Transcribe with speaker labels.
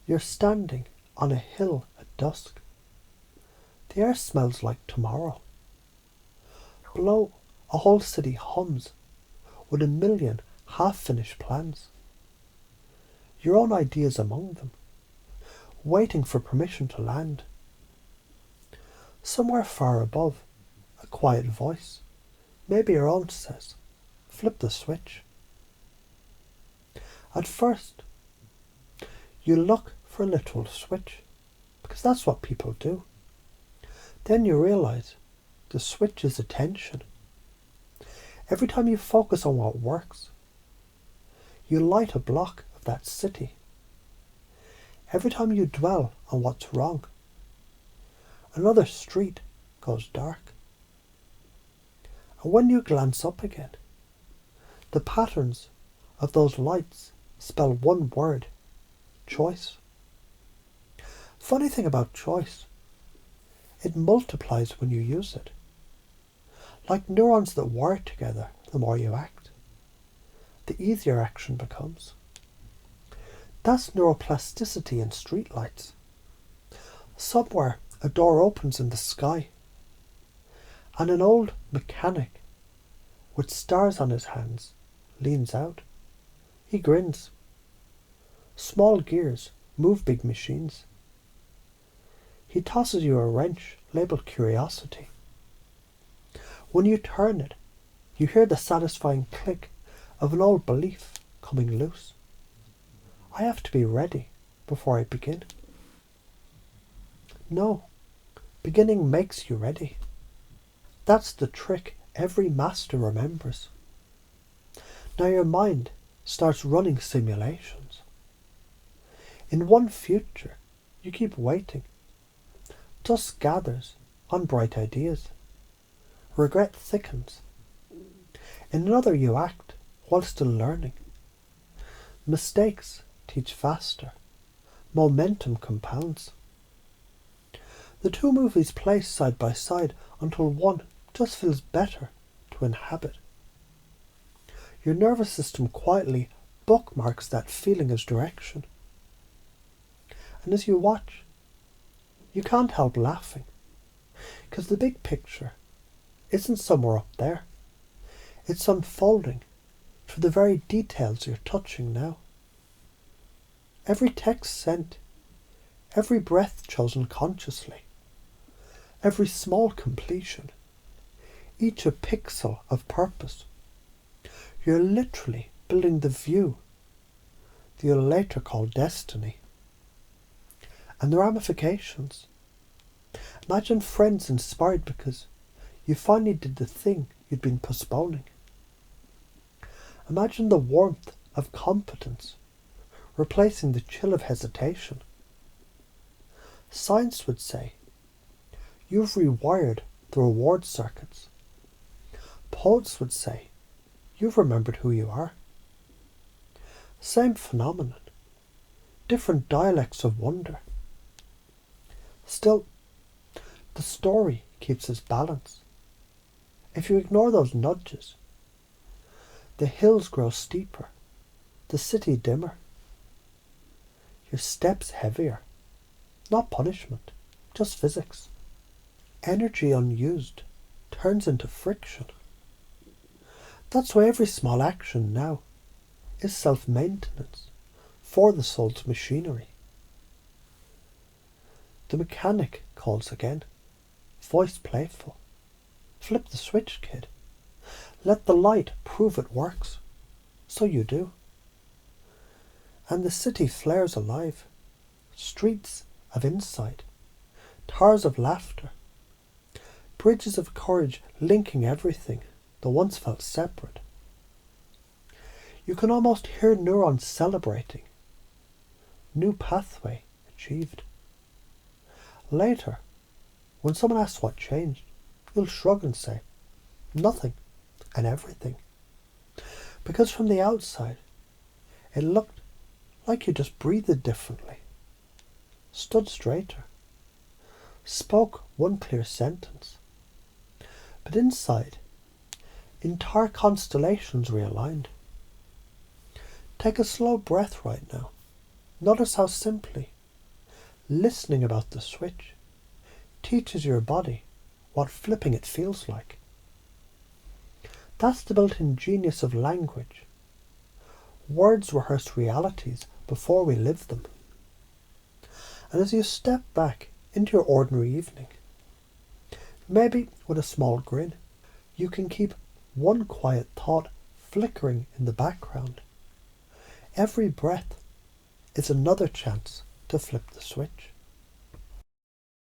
Speaker 1: You're standing on a hill at dusk. The air smells like tomorrow. Below, a whole city hums with a million half-finished plans. Your own ideas among them, waiting for permission to land. Somewhere far above, a quiet voice, maybe your own, says, flip the switch. At first, you look for a literal switch, because that's what people do. Then you realise the switch is attention. Every time you focus on what works, you light a block of that city. Every time you dwell on what's wrong, another street goes dark. And when you glance up again, the patterns of those lights spell one word: choice. Funny thing about choice, it multiplies when you use it. Like neurons that wire together, the more you act, the easier action becomes. That's neuroplasticity in streetlights. Somewhere a door opens in the sky, and an old mechanic with stars on his hands leans out. He grins. Small gears move big machines. He tosses you a wrench labelled curiosity. When you turn it, you hear the satisfying click of an old belief coming loose. I have to be ready before I begin. No, beginning makes you ready. That's the trick every master remembers. Now your mind starts running simulations. In one future, you keep waiting. Dust gathers on bright ideas. Regret thickens. In another you act while still learning. Mistakes teach faster. Momentum compounds. The two movies place side by side until one just feels better to inhabit. Your nervous system quietly bookmarks that feeling as direction. And as you watch, you can't help laughing, because the big picture isn't somewhere up there. It's unfolding through the very details you're touching now. Every text sent, every breath chosen consciously, every small completion, each a pixel of purpose. You're literally building the view that you'll later call destiny. And the ramifications. Imagine friends inspired because you finally did the thing you'd been postponing. Imagine the warmth of competence replacing the chill of hesitation. Science would say, you've rewired the reward circuits. Poets would say, you've remembered who you are. Same phenomenon, different dialects of wonder. Still, the story keeps its balance. If you ignore those nudges, the hills grow steeper, the city dimmer. Your steps heavier, not punishment, just physics. Energy unused turns into friction. That's why every small action now is self-maintenance for the soul's machinery. The mechanic calls again, voice playful. Flip the switch, kid. Let the light prove it works. So you do. And the city flares alive. Streets of insight. Towers of laughter. Bridges of courage linking everything that once felt separate. You can almost hear neurons celebrating. New pathway achieved. Later, when someone asks what changed, you'll shrug and say, nothing and everything. Because from the outside, it looked like you just breathed differently, stood straighter, spoke one clear sentence. But inside, entire constellations realigned. Take a slow breath right now. Notice how simply Listening about the switch teaches your body what flipping it feels like. That's the built-in genius of language. Words rehearse realities before we live them. And as you step back into your ordinary evening, maybe with a small grin, you can keep one quiet thought flickering in the background. Every breath is another chance to flip the switch.